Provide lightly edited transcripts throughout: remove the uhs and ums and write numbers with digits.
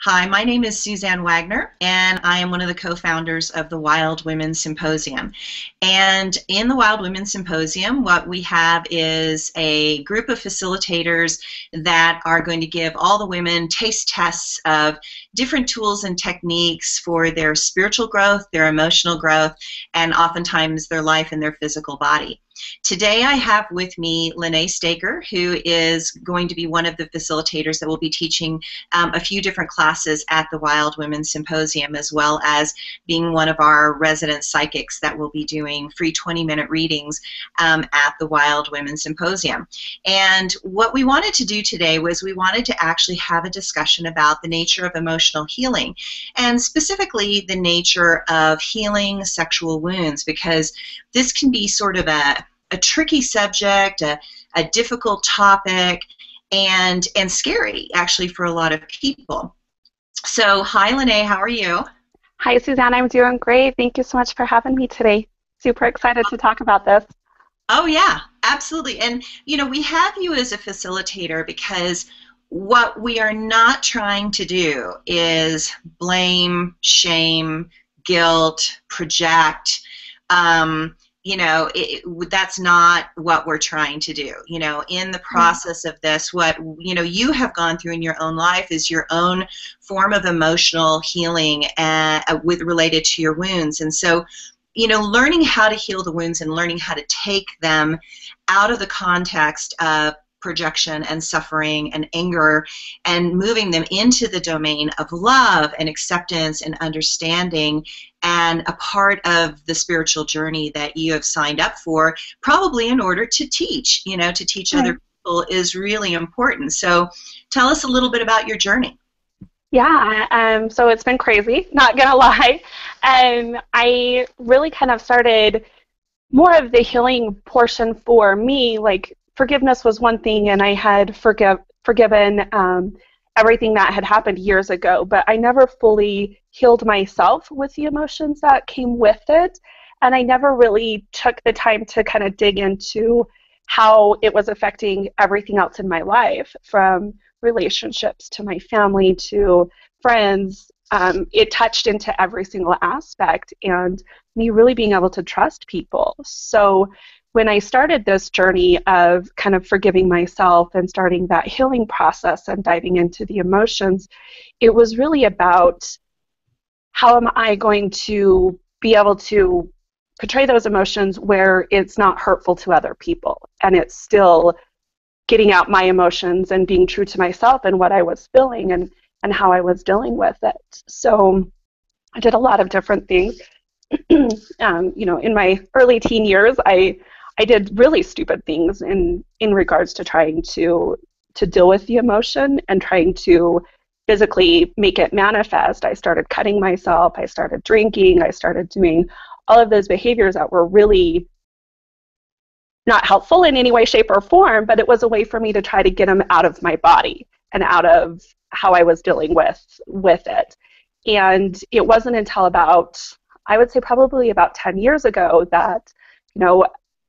Hi, my name is Suzanne Wagner, and I am one of the co-founders of the Wild Women's Symposium. And in the Wild Women's Symposium, what we have is a group of facilitators that are going to give all the women taste tests of different tools and techniques for their spiritual growth, their emotional growth, and oftentimes their life and their physical body. Today I have with me LaNae Staker, who is going to be one of the facilitators that will be teaching a few different classes at the Wild Women's Symposium, as well as being one of our resident psychics that will be doing free 20-minute readings at the Wild Women's Symposium. And what we wanted to do today was we wanted to actually have a discussion about the nature of emotional healing, and specifically the nature of healing sexual wounds, because this can be sort of a tricky subject, a difficult topic, and scary actually for a lot of people. So hi LaNae, how are you? Hi Suzanne, I'm doing great. Thank you so much for having me today. Super excited to talk about this. Oh yeah, absolutely. And you know, we have you as a facilitator because what we are not trying to do is blame, shame, guilt, project. You know, that's not what we're trying to do. You know, in the process of this, what you have gone through in your own life is your own form of emotional healing related to your wounds. And so, you know, learning how to heal the wounds and learning how to take them out of the context of projection and suffering and anger and moving them into the domain of love and acceptance and understanding and a part of the spiritual journey that you have signed up for, probably in order to teach, to teach other people, is really important. So tell us a little bit about your journey. Yeah, so it's been crazy, not gonna lie. I really kind of started more of the healing portion for me. Like, forgiveness was one thing, and I had forgiven everything that had happened years ago, but I never fully healed myself with the emotions that came with it, and I never really took the time to kind of dig into how it was affecting everything else in my life, from relationships to my family to friends. It touched into every single aspect, and me really being able to trust people. So when I started this journey of kind of forgiving myself and starting that healing process and diving into the emotions, it was really about how am I going to be able to portray those emotions where it's not hurtful to other people, and it's still getting out my emotions and being true to myself and what I was feeling and how I was dealing with it. So I did a lot of different things. In my early teen years, I did really stupid things in regards to trying to deal with the emotion and trying to physically make it manifest. I started cutting myself, I started drinking, I started doing all of those behaviors that were really not helpful in any way, shape, or form, but it was a way for me to try to get them out of my body and out of how I was dealing with it. And it wasn't until about, I would say probably about 10 years ago that,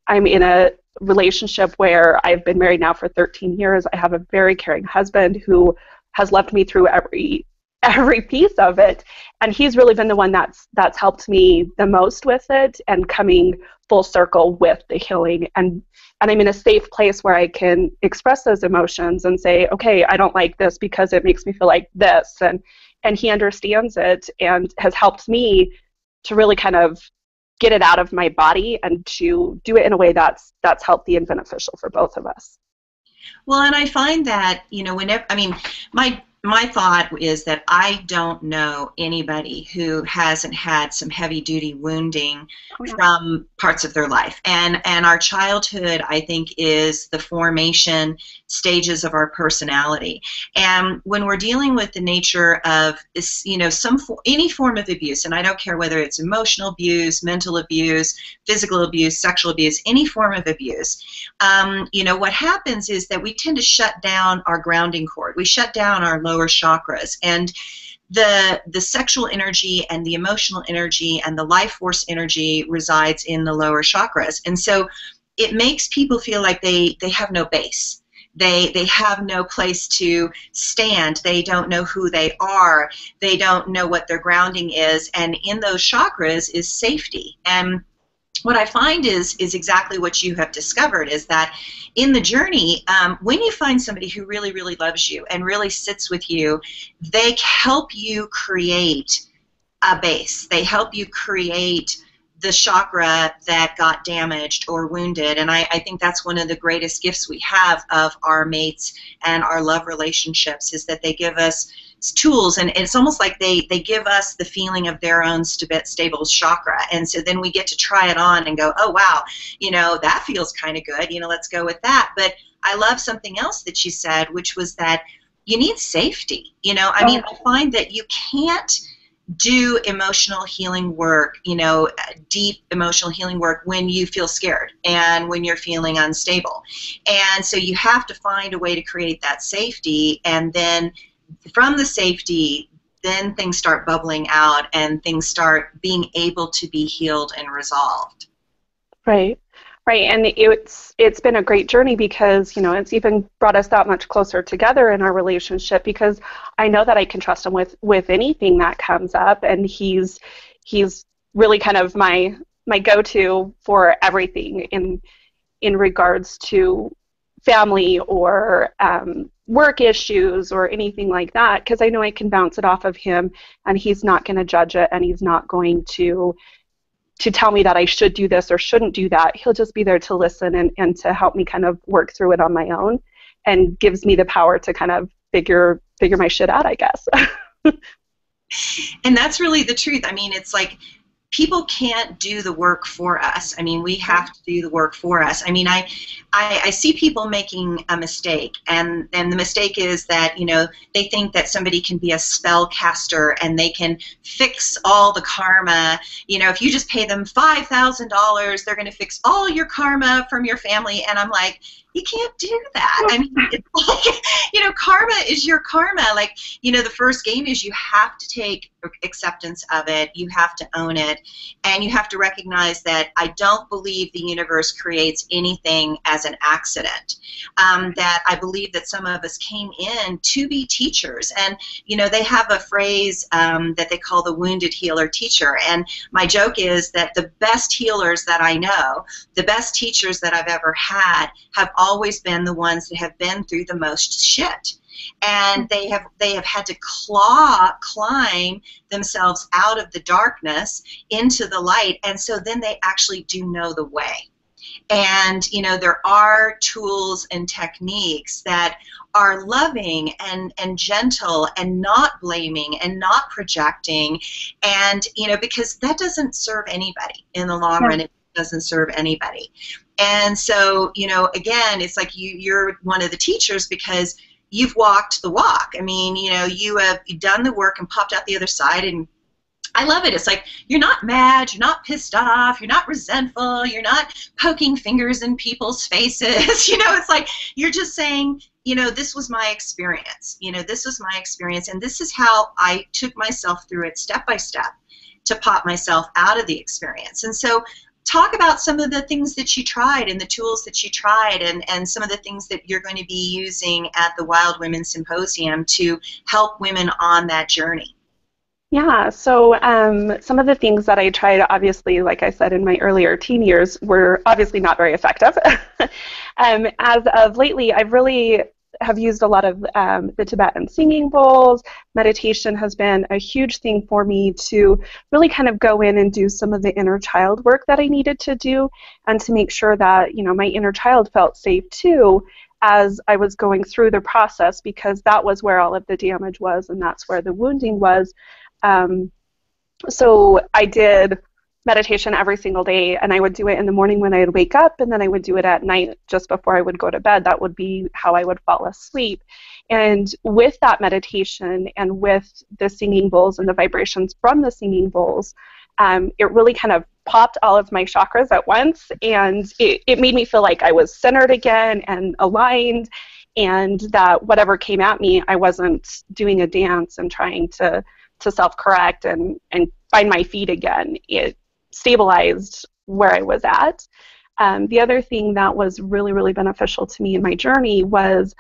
I'm in a relationship where I've been married now for 13 years. I have a very caring husband who has loved me through every piece of it, and he's really been the one that's helped me the most with it and coming full circle with the healing. And I'm in a safe place where I can express those emotions and say, okay, I don't like this because it makes me feel like this, and he understands it and has helped me to really kind of get it out of my body and to do it in a way that's healthy and beneficial for both of us. Well, and I find that, whenever, my thought is that I don't know anybody who hasn't had some heavy-duty wounding from parts of their life. And our childhood, I think, is the formation stages of our personality. And when we're dealing with the nature of, any form of abuse, and I don't care whether it's emotional abuse, mental abuse, physical abuse, sexual abuse, any form of abuse, what happens is that we tend to shut down our grounding cord. We shut down our lower chakras, and the sexual energy and the emotional energy and the life force energy resides in the lower chakras. And so it makes people feel like they have no base. They have no place to stand. They don't know who they are. They don't know what their grounding is. And in those chakras is safety. And what I find is exactly what you have discovered, is that in the journey, when you find somebody who really, really loves you and really sits with you, they help you create a base. They help you create the chakra that got damaged or wounded. And I think that's one of the greatest gifts we have of our mates and our love relationships, is that they give us tools, and it's almost like they give us the feeling of their own stable chakra. And so then we get to try it on and go, oh wow, that feels kind of good, let's go with that. But I love something else that you said, which was that you need safety. I mean, I find that you can't do emotional healing work, deep emotional healing work, when you feel scared and when you're feeling unstable. And so you have to find a way to create that safety, and then from the safety, then things start bubbling out and things start being able to be healed and resolved. Right. Right, and it's been a great journey, because it's even brought us that much closer together in our relationship, because I know that I can trust him with anything that comes up, and he's really kind of my go-to for everything in regards to family or work issues or anything like that, because I know I can bounce it off of him, and he's not going to judge it, and he's not going to tell me that I should do this or shouldn't do that. He'll just be there to listen and to help me kind of work through it on my own, and gives me the power to kind of figure my shit out, I guess. And that's really the truth. I mean, it's like people can't do the work for us. I mean, we have to do the work for us. I mean, I see people making a mistake, and the mistake is that, they think that somebody can be a spell caster and they can fix all the karma. If you just pay them $5,000, they're going to fix all your karma from your family. And I'm like, you can't do that. I mean, it's like, karma is your karma. Like, the first game is you have to take acceptance of it. You have to own it. And you have to recognize that I don't believe the universe creates anything as an accident. That I believe that some of us came in to be teachers. And, they have a phrase that they call the wounded healer teacher. And my joke is that the best healers that I know, the best teachers that I've ever had, have always been the ones that have been through the most shit. And they have had to climb themselves out of the darkness into the light, and so then they actually do know the way. And there are tools and techniques that are loving and gentle and not blaming and not projecting, and because that doesn't serve anybody in the long run. It doesn't serve anybody. And so again, it's like you're one of the teachers because you've walked the walk. I mean, you have done the work and popped out the other side, and I love it. It's like you're not mad, you're not pissed off, you're not resentful, you're not poking fingers in people's faces. It's like you're just saying, this was my experience. This was my experience, and this is how I took myself through it step by step to pop myself out of the experience. And so talk about some of the things that you tried and the tools that you tried, and some of the things that you're going to be using at the Wild Women Symposium to help women on that journey. Yeah, so some of the things that I tried, obviously, like I said, in my earlier teen years, were obviously not very effective. As of lately, I've really have used a lot of the Tibetan singing bowls. Meditation has been a huge thing for me to really kind of go in and do some of the inner child work that I needed to do, and to make sure that my inner child felt safe too as I was going through the process, because that was where all of the damage was, and that's where the wounding was. So I did meditation every single day, and I would do it in the morning when I would wake up, and then I would do it at night just before I would go to bed. That would be how I would fall asleep. And with that meditation and with the singing bowls and the vibrations from the singing bowls, it really kind of popped all of my chakras at once, and it made me feel like I was centered again and aligned, and that whatever came at me, I wasn't doing a dance and trying to self-correct and find my feet again. It stabilized where I was at. The other thing that was really, really beneficial to me in my journey was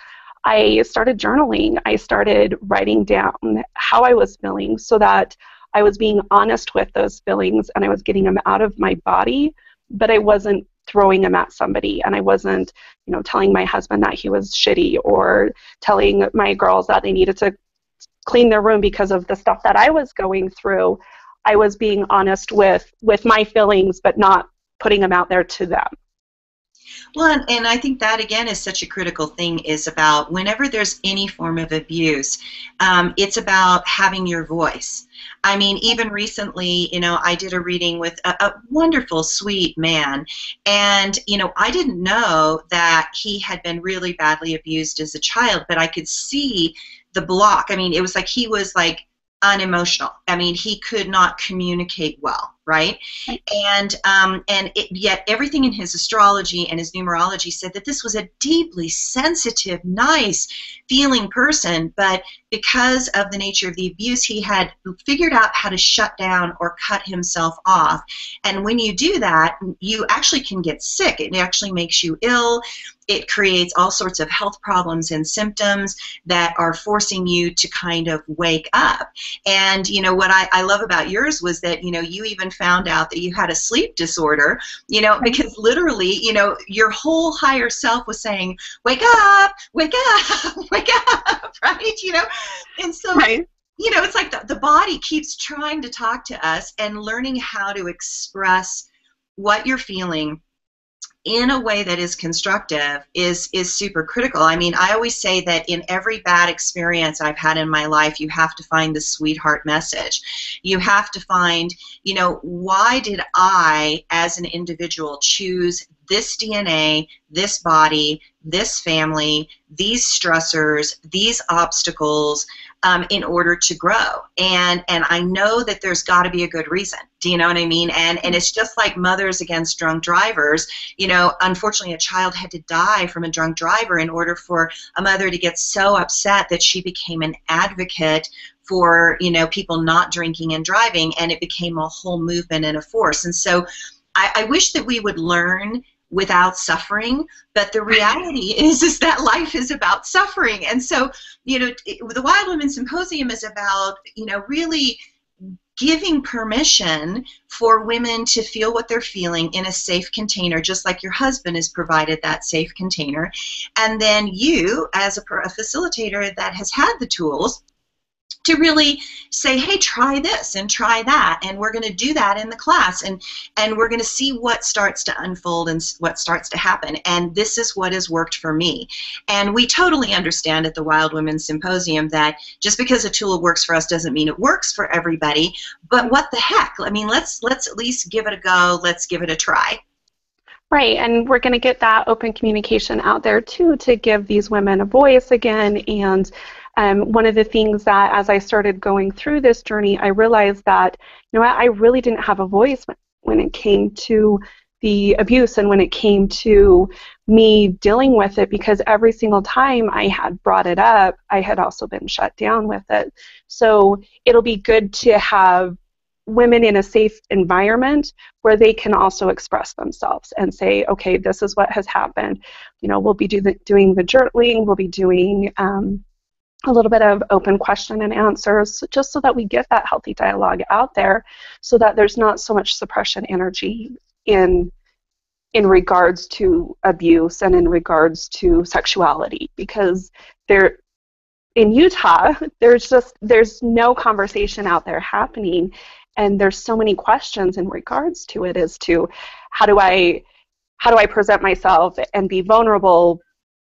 I started journaling. I started writing down how I was feeling so that I was being honest with those feelings and I was getting them out of my body, but I wasn't throwing them at somebody, and I wasn't, telling my husband that he was shitty or telling my girls that they needed to clean their room because of the stuff that I was going through. I was being honest with my feelings, but not putting them out there to them. Well, and I think that, again, is such a critical thing, is about whenever there's any form of abuse, it's about having your voice. I mean, even recently, I did a reading with a wonderful, sweet man, and, I didn't know that he had been really badly abused as a child, but I could see the block. I mean, it was like he was like unemotional. I mean, he could not communicate well, right? And yet everything in his astrology and his numerology said that this was a deeply sensitive, nice feeling person, but because of the nature of the abuse, he had figured out how to shut down or cut himself off. And when you do that, you actually can get sick. It actually makes you ill. It creates all sorts of health problems and symptoms that are forcing you to kind of wake up. And, what I love about yours was that, you even found out that you had a sleep disorder, because literally, your whole higher self was saying, wake up, wake up, wake up, right? And so, right. It's like the body keeps trying to talk to us, and learning how to express what you're feeling in a way that is constructive is super critical. I mean, I always say that in every bad experience I've had in my life, you have to find the sweetheart message. You have to find, why did I, as an individual, choose this DNA, this body, this family, these stressors, these obstacles, in order to grow. And I know that there's got to be a good reason. Do you know what I mean? And it's just like Mothers Against Drunk Drivers. Unfortunately, a child had to die from a drunk driver in order for a mother to get so upset that she became an advocate for, people not drinking and driving, and it became a whole movement and a force. And so I wish that we would learn without suffering, but the reality is that life is about suffering. And so, the Wild Women Symposium is about, really giving permission for women to feel what they're feeling in a safe container, just like your husband has provided that safe container. And then you, as a facilitator that has had the tools, to really say, hey, try this and try that, and we're going to do that in the class, and we're going to see what starts to unfold and what starts to happen, and this is what has worked for me. And we totally understand at the Wild Women Symposium that just because a tool works for us doesn't mean it works for everybody, but what the heck? I mean, let's at least give it a go. Let's give it a try. Right, and we're going to get that open communication out there too, to give these women a voice again. And one of the things that, as I started going through this journey, I realized that, I really didn't have a voice when it came to the abuse and when it came to me dealing with it, because every single time I had brought it up, I had also been shut down with it. So it'll be good to have women in a safe environment where they can also express themselves and say, okay, this is what has happened. We'll be doing the journaling, we'll be doing a little bit of open question and answers, just so that we get that healthy dialogue out there, so that there's not so much suppression energy in regards to abuse and in regards to sexuality, because in Utah, there's no conversation out there happening, and there's so many questions in regards to it as to how do I present myself and be vulnerable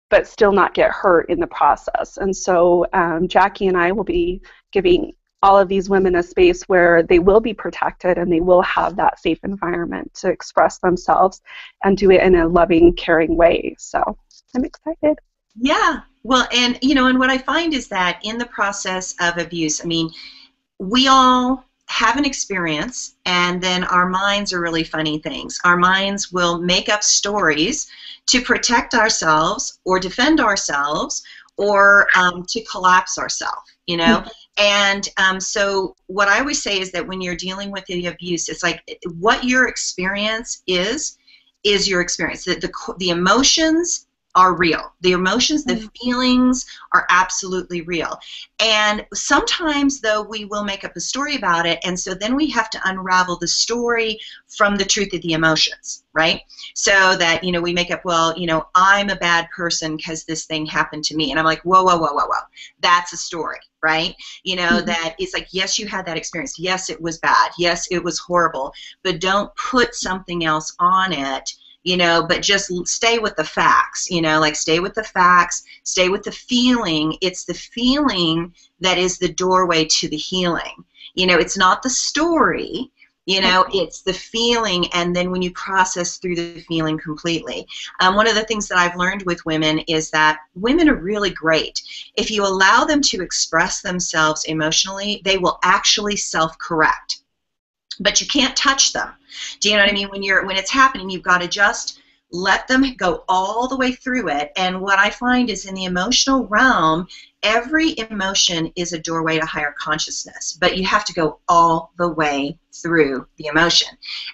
but still not get hurt in the process. And so Jackie and I will be giving all of these women a space where they will be protected and they will have that safe environment to express themselves and do it in a loving, caring way. So I'm excited. Yeah. Well, and and what I find is that in the process of abuse, I mean, we all have an experience, and then our minds are really funny things. Our minds will make up stories to protect ourselves or defend ourselves or to collapse ourselves, Mm-hmm. And so what I always say is that when you're dealing with the abuse, it's like what your experience is is your experience. The emotions are real. The emotions, the feelings are absolutely real. And sometimes, though, we will make up a story about it, and so then we have to unravel the story from the truth of the emotions, right? So that, we make up, well, I'm a bad person because this thing happened to me. And I'm like, whoa, whoa, whoa, whoa, whoa. That's a story, right? That it's like, yes, you had that experience. Yes, it was bad. Yes, it was horrible. But don't put something else on it, but just stay with the facts, like stay with the facts, stay with the feeling. It's the feeling that is the doorway to the healing. It's not the story, it's the feeling, and then when you process through the feeling completely. One of the things that I've learned with women is that women are really great. If you allow them to express themselves emotionally, they will actually self-correct. But you can't touch them. Do you know what I mean? When it's happening, you've got to just let them go all the way through it. And what I find is in the emotional realm, every emotion is a doorway to higher consciousness, but you have to go all the way through the emotion.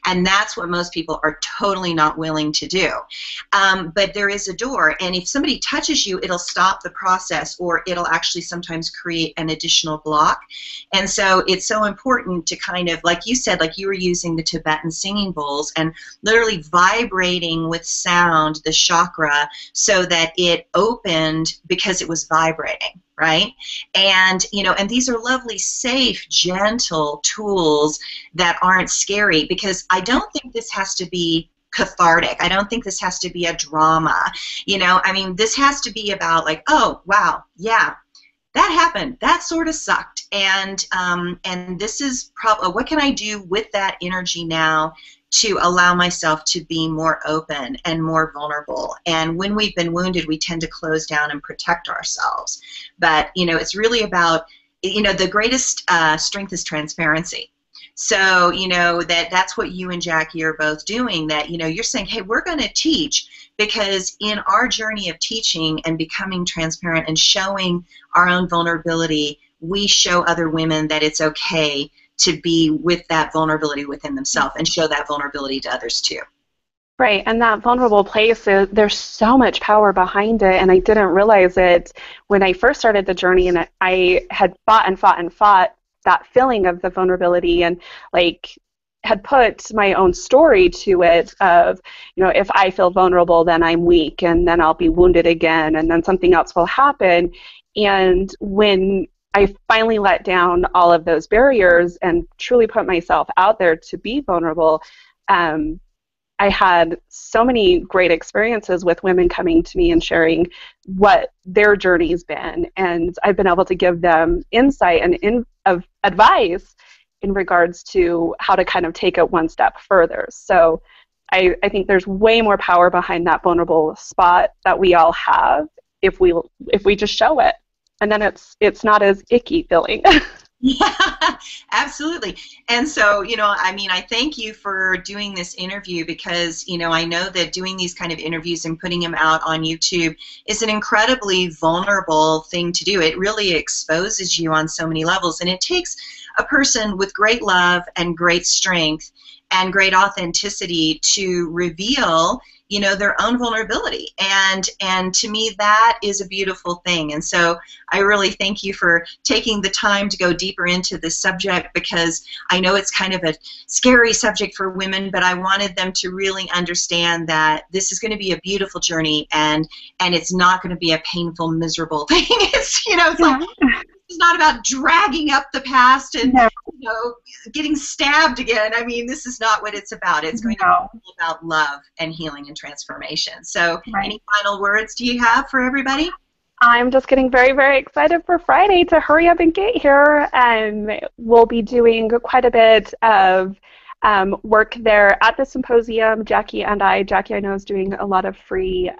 And that's what most people are totally not willing to do. But there is a door, and if somebody touches you, it'll stop the process, or it'll actually sometimes create an additional block. And so it's so important to kind of, like you said, like you were using the Tibetan singing bowls and literally vibrating with sound, the chakra, so that it opened because it was vibrating. Right? And, and these are lovely, safe, gentle tools that aren't scary, because I don't think this has to be cathartic. I don't think this has to be a drama. I mean, this has to be about like, oh, wow, yeah, that happened. That sort of sucked. And this is probably, what can I do with that energy now to allow myself to be more open and more vulnerable? And when we've been wounded, we tend to close down and protect ourselves. But, it's really about, the greatest strength is transparency. So, that's what you and Jackie are both doing, that, you're saying, hey, we're going to teach, because in our journey of teaching and becoming transparent and showing our own vulnerability, we show other women that it's okay to be with that vulnerability within themselves and show that vulnerability to others too. Right, and that vulnerable place, there's so much power behind it, and I didn't realize it when I first started the journey, and I had fought and fought and fought that feeling of the vulnerability, and like had put my own story to it of, if I feel vulnerable, then I'm weak, and then I'll be wounded again, and then something else will happen. And when I finally let down all of those barriers and truly put myself out there to be vulnerable, I had so many great experiences with women coming to me and sharing what their journey's been, and I've been able to give them insight and advice in regards to how to kind of take it one step further. So I think there's way more power behind that vulnerable spot that we all have if we just show it, and then it's not as icky feeling. Yeah, absolutely. And so, I thank you for doing this interview, because, I know that doing these kind of interviews and putting them out on YouTube is an incredibly vulnerable thing to do. It really exposes you on so many levels, and it takes a person with great love and great strength and great authenticity to reveal, their own vulnerability. And to me, that is a beautiful thing. And so I really thank you for taking the time to go deeper into this subject, because I know it's kind of a scary subject for women, but I wanted them to really understand that this is going to be a beautiful journey, and it's not going to be a painful, miserable thing. It's like, it's not about dragging up the past and getting stabbed again. I mean, this is not what it's about. It's going to be about love and healing and transformation. So any final words do you have for everybody? I'm just getting very, very excited for Friday to hurry up and get here. We'll be doing quite a bit of work there at the symposium. Jackie, I know, is doing a lot of free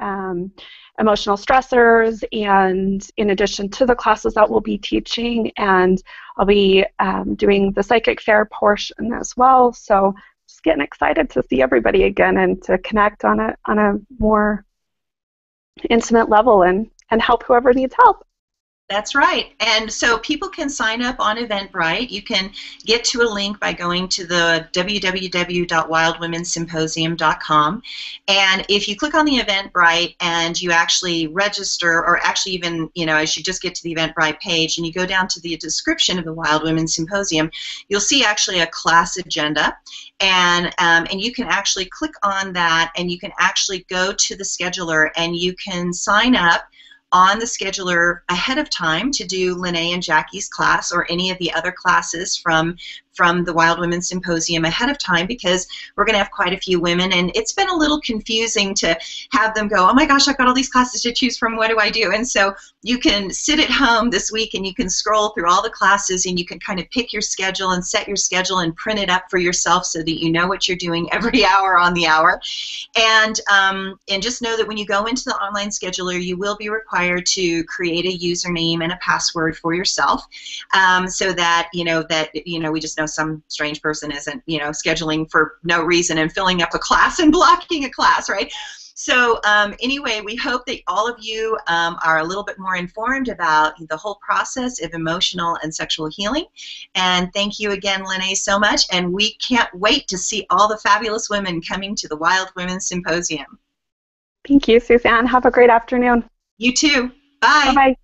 emotional stressors, and in addition to the classes that we'll be teaching, and I'll be doing the psychic fair portion as well. So just getting excited to see everybody again and to connect on a more intimate level and help whoever needs help. That's right. And so people can sign up on Eventbrite. You can get to a link by going to the www.wildwomensymposium.com. And if you click on the Eventbrite and you actually register, or actually even, as you just get to the Eventbrite page and you go down to the description of the Wild Women's Symposium, you'll see actually a class agenda. And you can actually click on that, and you can actually go to the scheduler and you can sign up on the scheduler ahead of time to do LaNae and Jackie's class or any of the other classes from the Wild Women's Symposium ahead of time, because we're going to have quite a few women, and it's been a little confusing to have them go, oh my gosh, I've got all these classes to choose from, what do I do? And so you can sit at home this week and you can scroll through all the classes and you can kind of pick your schedule and set your schedule and print it up for yourself so that you know what you're doing every hour on the hour. And just know that when you go into the online scheduler, you will be required to create a username and a password for yourself, so that we just know some strange person isn't scheduling for no reason and filling up a class and blocking a class, right? So anyway, we hope that all of you are a little bit more informed about the whole process of emotional and sexual healing. And thank you again, LaNae, so much. And we can't wait to see all the fabulous women coming to the Wild Women's Symposium. Thank you, Suzanne. Have a great afternoon. You too. Bye. Bye-bye.